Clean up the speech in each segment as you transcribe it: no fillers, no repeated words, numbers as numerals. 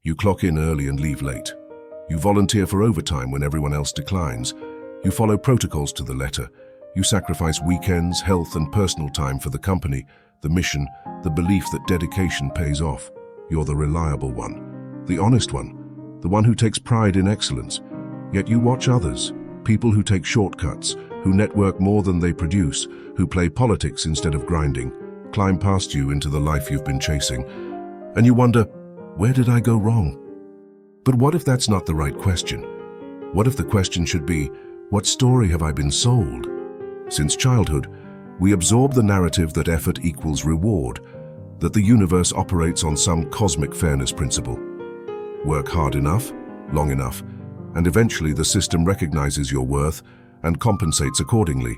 You clock in early and leave late. You volunteer for overtime when everyone else declines. You follow protocols to the letter. You sacrifice weekends, health, and personal time for the company, the mission, the belief that dedication pays off. You're the reliable one, the honest one, the one who takes pride in excellence. Yet you watch others, people who take shortcuts, who network more than they produce, who play politics instead of grinding, climb past you into the life you've been chasing. And you wonder, where did I go wrong? But what if that's not the right question? What if the question should be, what story have I been sold? Since childhood, we absorb the narrative that effort equals reward, that the universe operates on some cosmic fairness principle. Work hard enough, long enough, and eventually the system recognizes your worth and compensates accordingly.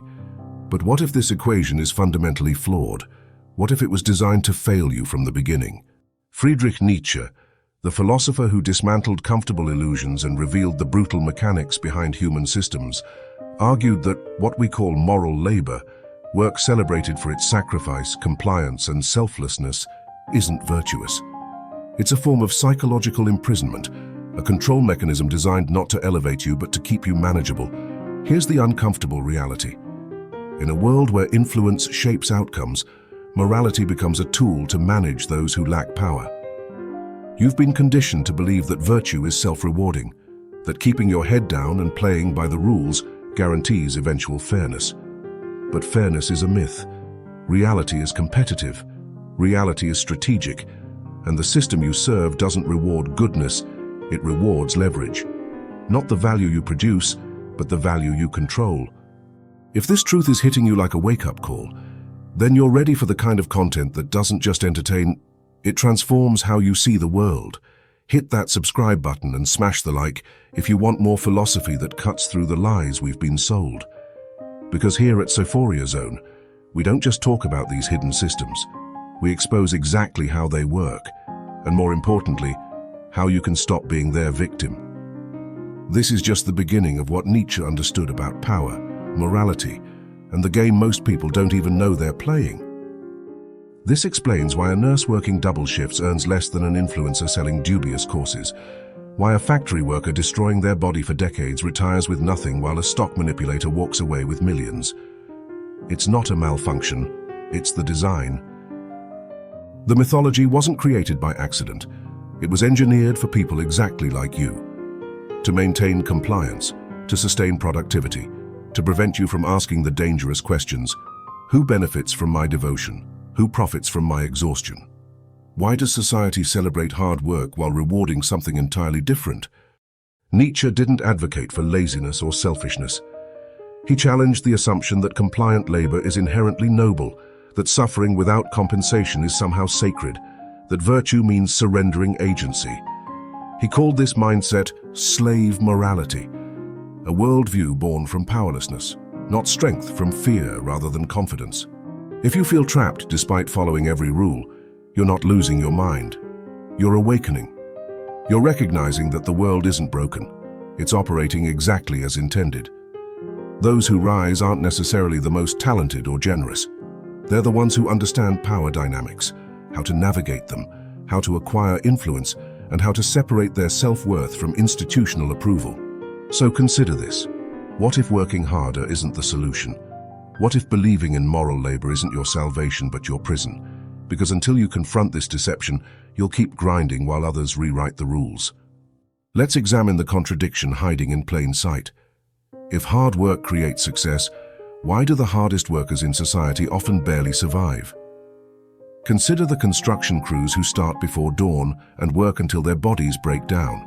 But what if this equation is fundamentally flawed? What if it was designed to fail you from the beginning? Friedrich Nietzsche, the philosopher who dismantled comfortable illusions and revealed the brutal mechanics behind human systems, argued that what we call moral labor, work celebrated for its sacrifice, compliance, and selflessness, isn't virtuous. It's a form of psychological imprisonment, a control mechanism designed not to elevate you but to keep you manageable. Here's the uncomfortable reality. In a world where influence shapes outcomes, morality becomes a tool to manage those who lack power. You've been conditioned to believe that virtue is self-rewarding, that keeping your head down and playing by the rules guarantees eventual fairness. But fairness is a myth. Reality is competitive. Reality is strategic. And the system you serve doesn't reward goodness, it rewards leverage. Not the value you produce, but the value you control. If this truth is hitting you like a wake-up call, then you're ready for the kind of content that doesn't just entertain, it transforms how you see the world. Hit that subscribe button and smash the like if you want more philosophy that cuts through the lies we've been sold. Because here at Psyphoria Zone, we don't just talk about these hidden systems. We expose exactly how they work, and more importantly, how you can stop being their victim. This is just the beginning of what Nietzsche understood about power, morality, and the game most people don't even know they're playing. This explains why a nurse working double shifts earns less than an influencer selling dubious courses, why a factory worker destroying their body for decades retires with nothing while a stock manipulator walks away with millions. It's not a malfunction, it's the design. The mythology wasn't created by accident. It was engineered for people exactly like you. To maintain compliance, to sustain productivity, to prevent you from asking the dangerous questions, who benefits from my devotion? Who profits from my exhaustion? Why does society celebrate hard work while rewarding something entirely different? Nietzsche didn't advocate for laziness or selfishness. He challenged the assumption that compliant labor is inherently noble, that suffering without compensation is somehow sacred, that virtue means surrendering agency. He called this mindset slave morality, a worldview born from powerlessness, not strength, from fear rather than confidence. If you feel trapped despite following every rule, you're not losing your mind. You're awakening. You're recognizing that the world isn't broken. It's operating exactly as intended. Those who rise aren't necessarily the most talented or generous. They're the ones who understand power dynamics, how to navigate them, how to acquire influence, and how to separate their self-worth from institutional approval. So consider this. What if working harder isn't the solution? What if believing in moral labor isn't your salvation but your prison? Because until you confront this deception, you'll keep grinding while others rewrite the rules. Let's examine the contradiction hiding in plain sight. If hard work creates success, why do the hardest workers in society often barely survive? Consider the construction crews who start before dawn and work until their bodies break down.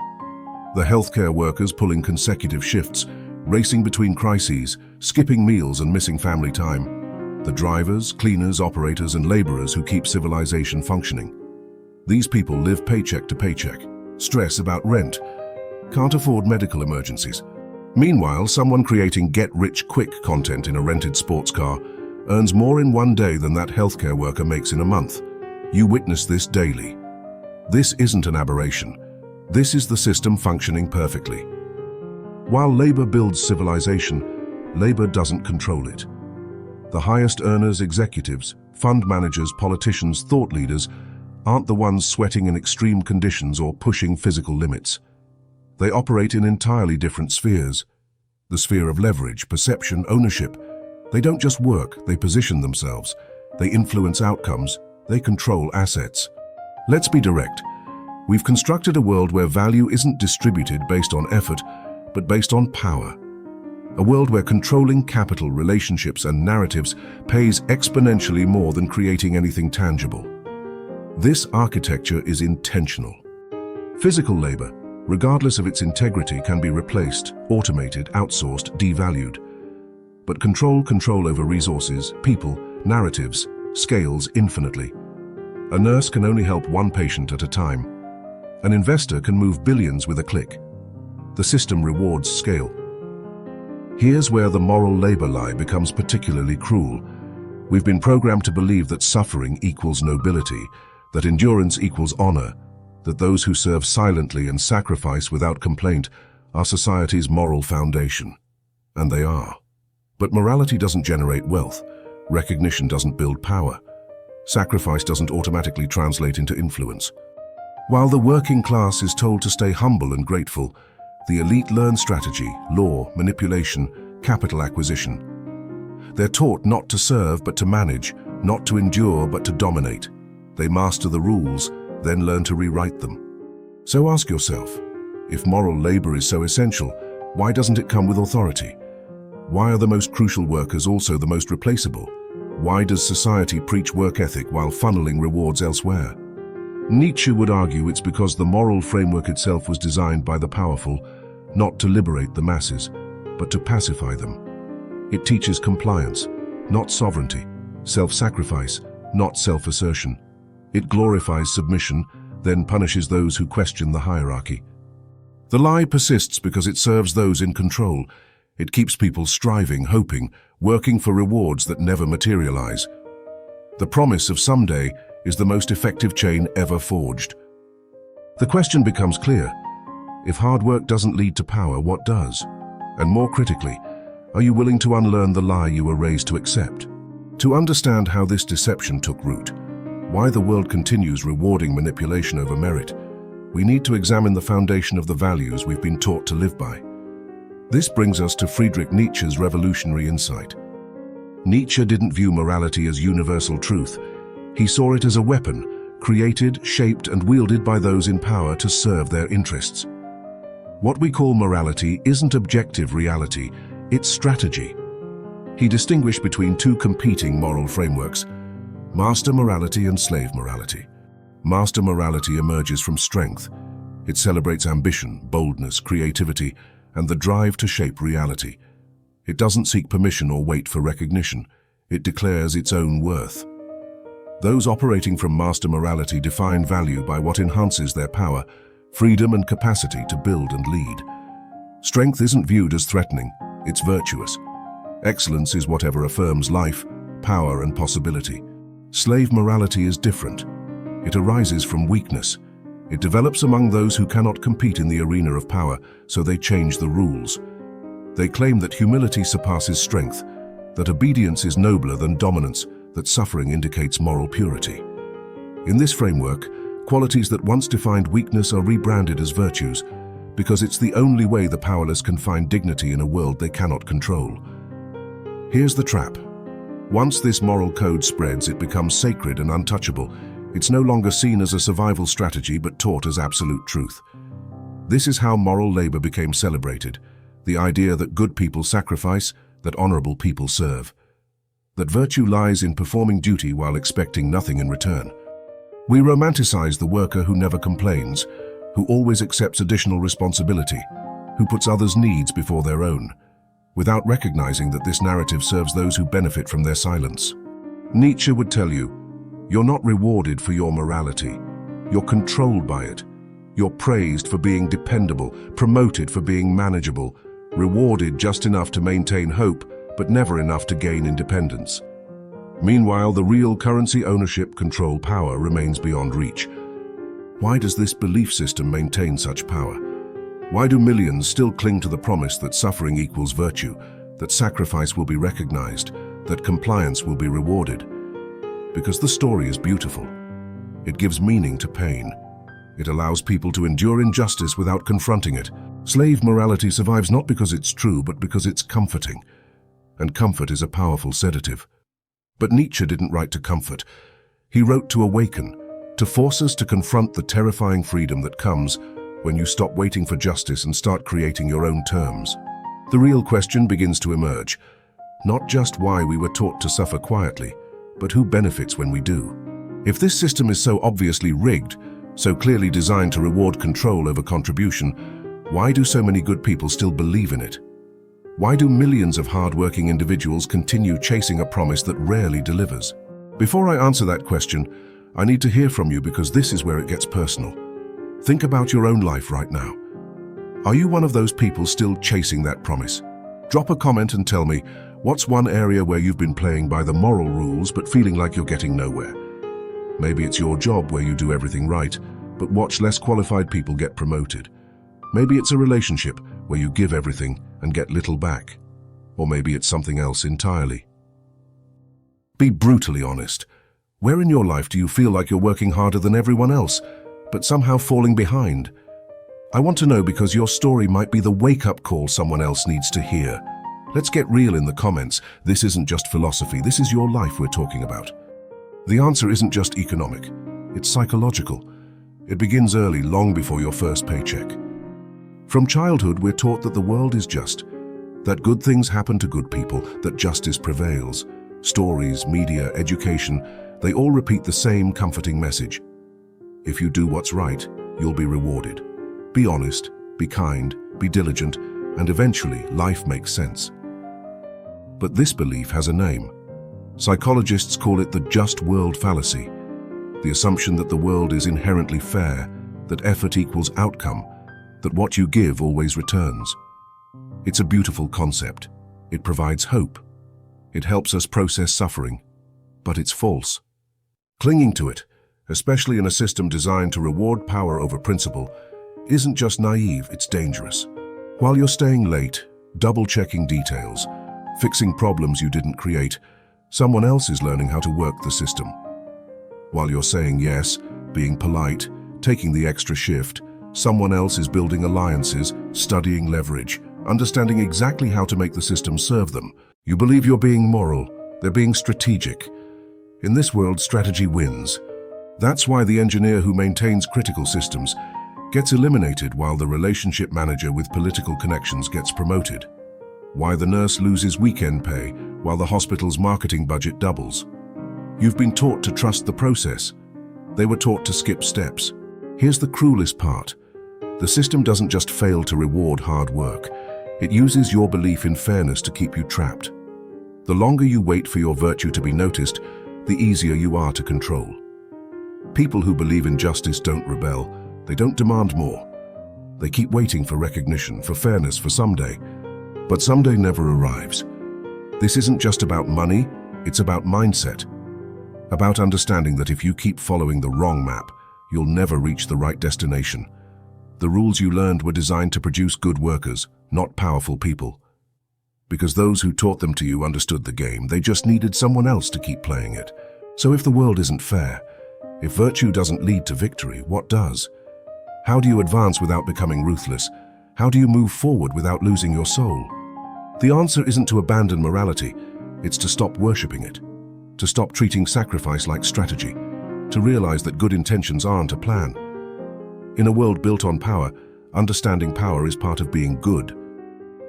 The healthcare workers pulling consecutive shifts, racing between crises, skipping meals and missing family time. The drivers, cleaners, operators, and laborers who keep civilization functioning. These people live paycheck to paycheck, stress about rent, can't afford medical emergencies. Meanwhile, someone creating get-rich-quick content in a rented sports car earns more in one day than that healthcare worker makes in a month. You witness this daily. This isn't an aberration. This is the system functioning perfectly. While labor builds civilization, labor doesn't control it. The highest earners, executives, fund managers, politicians, thought leaders aren't the ones sweating in extreme conditions or pushing physical limits. They operate in entirely different spheres. The sphere of leverage, perception, ownership. They don't just work, they position themselves. They influence outcomes, they control assets. Let's be direct. We've constructed a world where value isn't distributed based on effort, but based on power. A world where controlling capital, relationships, and narratives pays exponentially more than creating anything tangible. This architecture is intentional. Physical labor, regardless of its integrity, can be replaced, automated, outsourced, devalued. But control over resources, people, narratives, scales infinitely. A nurse can only help one patient at a time. An investor can move billions with a click. The system rewards scale. Here's where the moral labor lie becomes particularly cruel. We've been programmed to believe that suffering equals nobility, that endurance equals honor, that those who serve silently and sacrifice without complaint are society's moral foundation. And they are. But morality doesn't generate wealth. Recognition doesn't build power. Sacrifice doesn't automatically translate into influence. While the working class is told to stay humble and grateful, the elite learn strategy, law, manipulation, capital acquisition. They're taught not to serve but to manage, not to endure but to dominate. They master the rules, then learn to rewrite them. So ask yourself, if moral labor is so essential, why doesn't it come with authority? Why are the most crucial workers also the most replaceable? Why does society preach work ethic while funneling rewards elsewhere? Nietzsche would argue it's because the moral framework itself was designed by the powerful, not to liberate the masses, but to pacify them. It teaches compliance, not sovereignty, self-sacrifice, not self-assertion. It glorifies submission, then punishes those who question the hierarchy. The lie persists because it serves those in control. It keeps people striving, hoping, working for rewards that never materialize. The promise of someday is the most effective chain ever forged. The question becomes clear. If hard work doesn't lead to power, what does? And more critically, are you willing to unlearn the lie you were raised to accept? To understand how this deception took root, why the world continues rewarding manipulation over merit, we need to examine the foundation of the values we've been taught to live by. This brings us to Friedrich Nietzsche's revolutionary insight. Nietzsche didn't view morality as universal truth. He saw it as a weapon, created, shaped, and wielded by those in power to serve their interests. What we call morality isn't objective reality, it's strategy. He distinguished between two competing moral frameworks: master morality and slave morality. Master morality emerges from strength. It celebrates ambition, boldness, creativity, and the drive to shape reality. It doesn't seek permission or wait for recognition. It declares its own worth. Those operating from master morality define value by what enhances their power, freedom, and capacity to build and lead. Strength isn't viewed as threatening, it's virtuous. Excellence is whatever affirms life, power, and possibility. Slave morality is different. It arises from weakness. It develops among those who cannot compete in the arena of power, so they change the rules. They claim that humility surpasses strength, that obedience is nobler than dominance, that suffering indicates moral purity. In this framework, qualities that once defined weakness are rebranded as virtues, because it's the only way the powerless can find dignity in a world they cannot control. Here's the trap. Once this moral code spreads, it becomes sacred and untouchable. It's no longer seen as a survival strategy, but taught as absolute truth. This is how moral labor became celebrated. The idea that good people sacrifice, that honorable people serve. That virtue lies in performing duty while expecting nothing in return. We romanticize the worker who never complains, who always accepts additional responsibility, who puts others' needs before their own, without recognizing that this narrative serves those who benefit from their silence. Nietzsche would tell you, you're not rewarded for your morality. You're controlled by it. You're praised for being dependable, promoted for being manageable, rewarded just enough to maintain hope, but never enough to gain independence. Meanwhile, the real currency, ownership, control, power remains beyond reach. Why does this belief system maintain such power? Why do millions still cling to the promise that suffering equals virtue, that sacrifice will be recognized, that compliance will be rewarded? Because the story is beautiful. It gives meaning to pain. It allows people to endure injustice without confronting it. Slave morality survives not because it's true, but because it's comforting. And comfort is a powerful sedative. But Nietzsche didn't write to comfort. He wrote to awaken, to force us to confront the terrifying freedom that comes when you stop waiting for justice and start creating your own terms. The real question begins to emerge. Not just why we were taught to suffer quietly, but who benefits when we do. If this system is so obviously rigged, so clearly designed to reward control over contribution, why do so many good people still believe in it? Why do millions of hard-working individuals continue chasing a promise that rarely delivers? Before I answer that question, I need to hear from you because this is where it gets personal. Think about your own life right now. Are you one of those people still chasing that promise? Drop a comment and tell me, what's one area where you've been playing by the moral rules but feeling like you're getting nowhere? Maybe it's your job where you do everything right, but watch less qualified people get promoted. Maybe it's a relationship where you give everything and get little back. Or maybe it's something else entirely. Be brutally honest. Where in your life do you feel like you're working harder than everyone else, but somehow falling behind? I want to know because your story might be the wake-up call someone else needs to hear. Let's get real in the comments. This isn't just philosophy, this is your life we're talking about. The answer isn't just economic, it's psychological. It begins early, long before your first paycheck. From childhood, we're taught that the world is just, that good things happen to good people, that justice prevails. Stories, media, education, they all repeat the same comforting message. If you do what's right, you'll be rewarded. Be honest, be kind, be diligent, and eventually life makes sense. But this belief has a name. Psychologists call it the just world fallacy, the assumption that the world is inherently fair, that effort equals outcome, that what you give always returns. It's a beautiful concept. It provides hope. It helps us process suffering, but it's false. Clinging to it, especially in a system designed to reward power over principle, isn't just naive, it's dangerous. While you're staying late, double-checking details, fixing problems you didn't create, someone else is learning how to work the system. While you're saying yes, being polite, taking the extra shift, someone else is building alliances, studying leverage, understanding exactly how to make the system serve them. You believe you're being moral, they're being strategic. In this world, strategy wins. That's why the engineer who maintains critical systems gets eliminated while the relationship manager with political connections gets promoted. Why the nurse loses weekend pay while the hospital's marketing budget doubles. You've been taught to trust the process. They were taught to skip steps. Here's the cruelest part. The system doesn't just fail to reward hard work. It uses your belief in fairness to keep you trapped. The longer you wait for your virtue to be noticed, the easier you are to control. People who believe in justice don't rebel. They don't demand more. They keep waiting for recognition, for fairness, for someday. But someday never arrives. This isn't just about money, it's about mindset. About understanding that if you keep following the wrong map, you'll never reach the right destination. The rules you learned were designed to produce good workers, not powerful people. Because those who taught them to you understood the game, they just needed someone else to keep playing it. So if the world isn't fair, if virtue doesn't lead to victory, what does? How do you advance without becoming ruthless? How do you move forward without losing your soul? The answer isn't to abandon morality, it's to stop worshipping it. To stop treating sacrifice like strategy. To realize that good intentions aren't a plan. In a world built on power, understanding power is part of being good.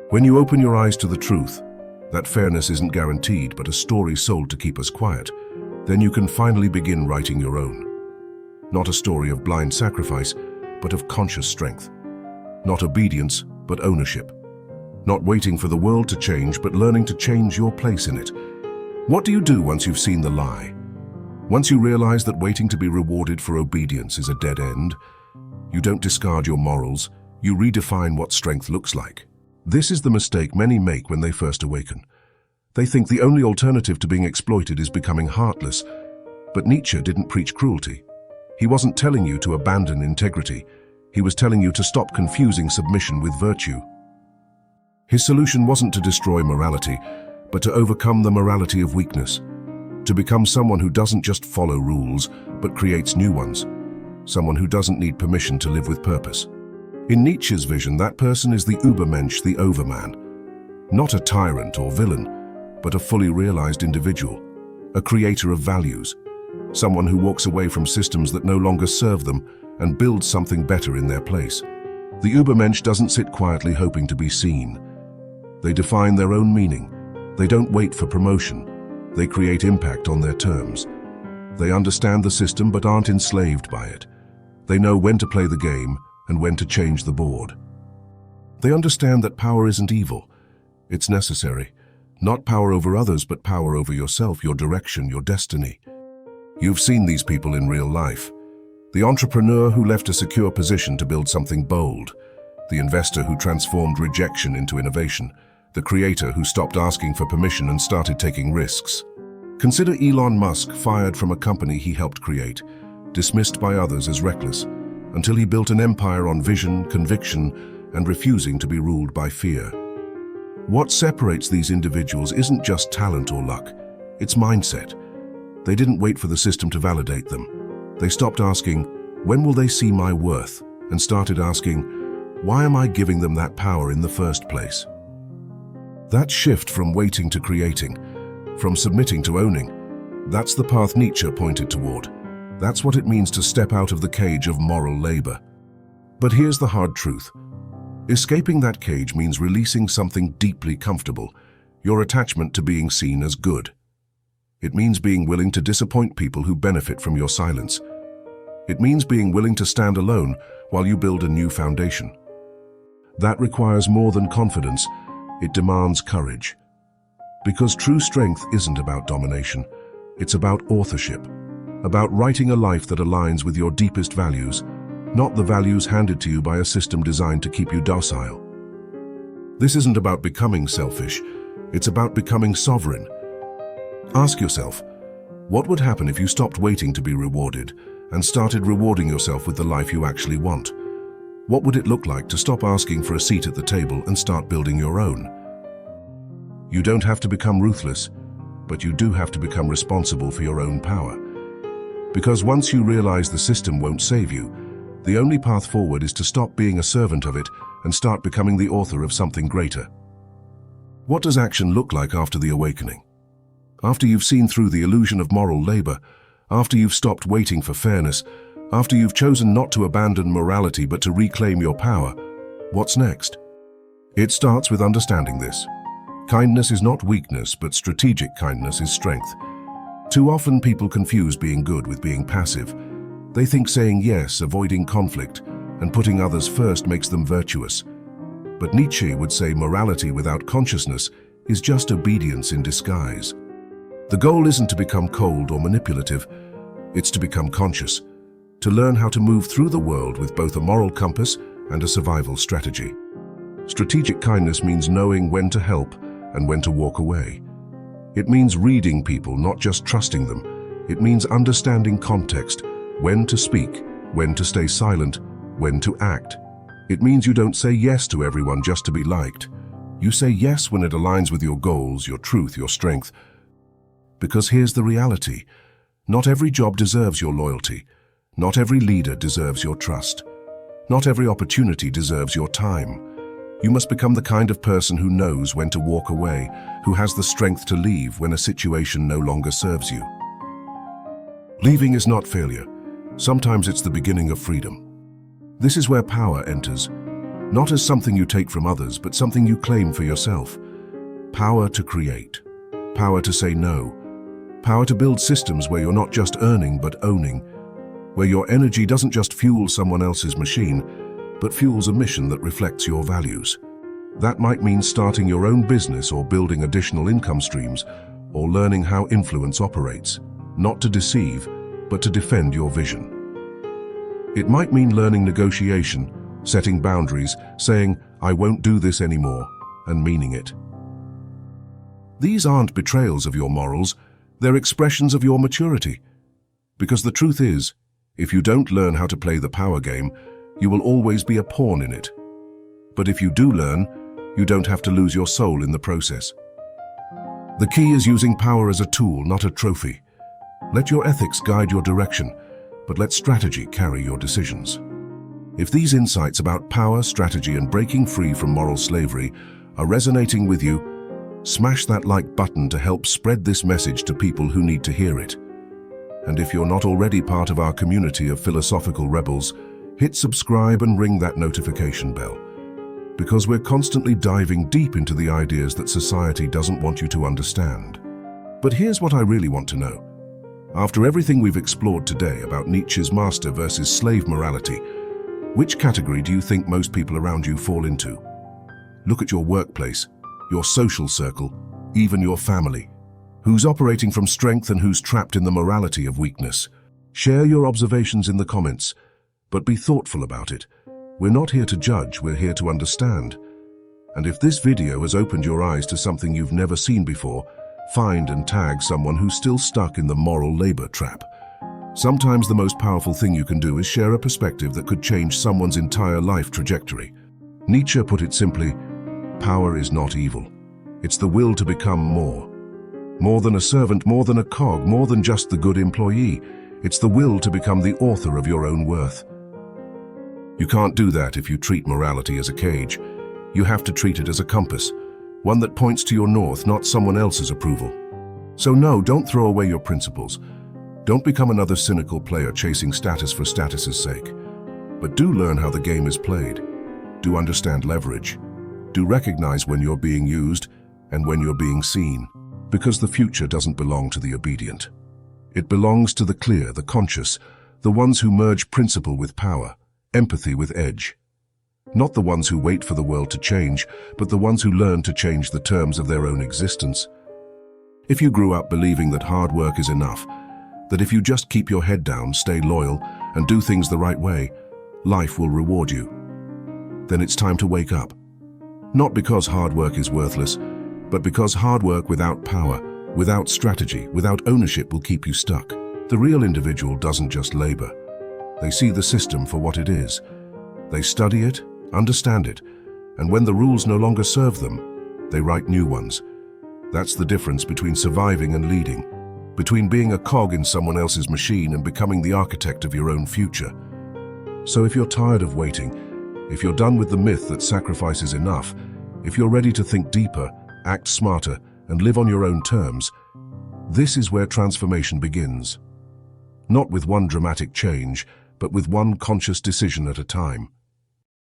When you open your eyes to the truth, that fairness isn't guaranteed but a story sold to keep us quiet, then you can finally begin writing your own. Not a story of blind sacrifice, but of conscious strength. Not obedience, but ownership. Not waiting for the world to change, but learning to change your place in it. What do you do once you've seen the lie? Once you realize that waiting to be rewarded for obedience is a dead end, you don't discard your morals, you redefine what strength looks like. This is the mistake many make when they first awaken. They think the only alternative to being exploited is becoming heartless. But Nietzsche didn't preach cruelty. He wasn't telling you to abandon integrity. He was telling you to stop confusing submission with virtue. His solution wasn't to destroy morality, but to overcome the morality of weakness. to become someone who doesn't just follow rules, but creates new ones. Someone who doesn't need permission to live with purpose. In Nietzsche's vision, that person is the Übermensch, the overman. Not a tyrant or villain, but a fully realized individual, a creator of values, someone who walks away from systems that no longer serve them and builds something better in their place. The Übermensch doesn't sit quietly hoping to be seen. They define their own meaning. They don't wait for promotion. They create impact on their terms. They understand the system but aren't enslaved by it. They know when to play the game and when to change the board. They understand that power isn't evil. It's necessary. Not power over others, but power over yourself, your direction, your destiny. You've seen these people in real life. The entrepreneur who left a secure position to build something bold. The investor who transformed rejection into innovation. The creator who stopped asking for permission and started taking risks. Consider Elon Musk, fired from a company he helped create, dismissed by others as reckless, until he built an empire on vision, conviction, and refusing to be ruled by fear. What separates these individuals isn't just talent or luck, it's mindset. They didn't wait for the system to validate them. They stopped asking, when will they see my worth? And started asking, why am I giving them that power in the first place? That shift from waiting to creating, from submitting to owning, that's the path Nietzsche pointed toward. That's what it means to step out of the cage of moral labor. But here's the hard truth. Escaping that cage means releasing something deeply comfortable, your attachment to being seen as good. It means being willing to disappoint people who benefit from your silence. It means being willing to stand alone while you build a new foundation. That requires more than confidence, it demands courage. Because true strength isn't about domination, it's about authorship, about writing a life that aligns with your deepest values, not the values handed to you by a system designed to keep you docile. This isn't about becoming selfish, it's about becoming sovereign. Ask yourself, what would happen if you stopped waiting to be rewarded and started rewarding yourself with the life you actually want? What would it look like to stop asking for a seat at the table and start building your own? You don't have to become ruthless, but you do have to become responsible for your own power. Because once you realize the system won't save you, the only path forward is to stop being a servant of it and start becoming the author of something greater. What does action look like after the awakening? After you've seen through the illusion of moral labor, after you've stopped waiting for fairness, after you've chosen not to abandon morality but to reclaim your power, what's next? It starts with understanding this. Kindness is not weakness, but strategic kindness is strength. Too often people confuse being good with being passive. They think saying yes, avoiding conflict, and putting others first makes them virtuous. But Nietzsche would say morality without consciousness is just obedience in disguise. The goal isn't to become cold or manipulative, it's to become conscious, to learn how to move through the world with both a moral compass and a survival strategy. Strategic kindness means knowing when to help and when to walk away. It means reading people, not just trusting them. It means understanding context, when to speak, when to stay silent, when to act. It means you don't say yes to everyone just to be liked. You say yes when it aligns with your goals, your truth, your strength. Because here's the reality. Not every job deserves your loyalty. Not every leader deserves your trust. Not every opportunity deserves your time. You must become the kind of person who knows when to walk away, who has the strength to leave when a situation no longer serves you. Leaving is not failure. Sometimes it's the beginning of freedom. This is where power enters, not as something you take from others, but something you claim for yourself. Power to create. Power to say no. Power to build systems where you're not just earning, but owning. Where your energy doesn't just fuel someone else's machine, but fuels a mission that reflects your values. That might mean starting your own business or building additional income streams, or learning how influence operates, not to deceive, but to defend your vision. It might mean learning negotiation, setting boundaries, saying, I won't do this anymore, and meaning it. These aren't betrayals of your morals, they're expressions of your maturity. Because the truth is, if you don't learn how to play the power game, you will always be a pawn in it. But if you do learn, you don't have to lose your soul in the process. The key is using power as a tool, not a trophy. Let your ethics guide your direction, but let strategy carry your decisions. If these insights about power, strategy, and breaking free from moral slavery are resonating with you, smash that like button to help spread this message to people who need to hear it. And if you're not already part of our community of philosophical rebels, hit subscribe and ring that notification bell, because we're constantly diving deep into the ideas that society doesn't want you to understand. But here's what I really want to know. After everything we've explored today about Nietzsche's master versus slave morality, which category do you think most people around you fall into? Look at your workplace, your social circle, even your family. Who's operating from strength and who's trapped in the morality of weakness? Share your observations in the comments, but be thoughtful about it. We're not here to judge, we're here to understand. And if this video has opened your eyes to something you've never seen before, find and tag someone who's still stuck in the moral labor trap. Sometimes the most powerful thing you can do is share a perspective that could change someone's entire life trajectory. Nietzsche put it simply, power is not evil. It's the will to become more. More than a servant, more than a cog, more than just the good employee. It's the will to become the author of your own worth. You can't do that if you treat morality as a cage. You have to treat it as a compass, one that points to your north, not someone else's approval. So no, don't throw away your principles. Don't become another cynical player chasing status for status's sake. But do learn how the game is played. Do understand leverage. Do recognize when you're being used and when you're being seen. Because the future doesn't belong to the obedient. It belongs to the clear, the conscious, the ones who merge principle with power, empathy with edge. Not the ones who wait for the world to change, but the ones who learn to change the terms of their own existence. If you grew up believing that hard work is enough, that if you just keep your head down, stay loyal, and do things the right way, life will reward you, then it's time to wake up. Not because hard work is worthless, but because hard work without power, without strategy, without ownership will keep you stuck. The real individual doesn't just labor. They see the system for what it is. They study it, understand it, and when the rules no longer serve them, they write new ones. That's the difference between surviving and leading, between being a cog in someone else's machine and becoming the architect of your own future. So if you're tired of waiting, if you're done with the myth that sacrifice is enough, if you're ready to think deeper, act smarter, and live on your own terms, this is where transformation begins. Not with one dramatic change, but with one conscious decision at a time.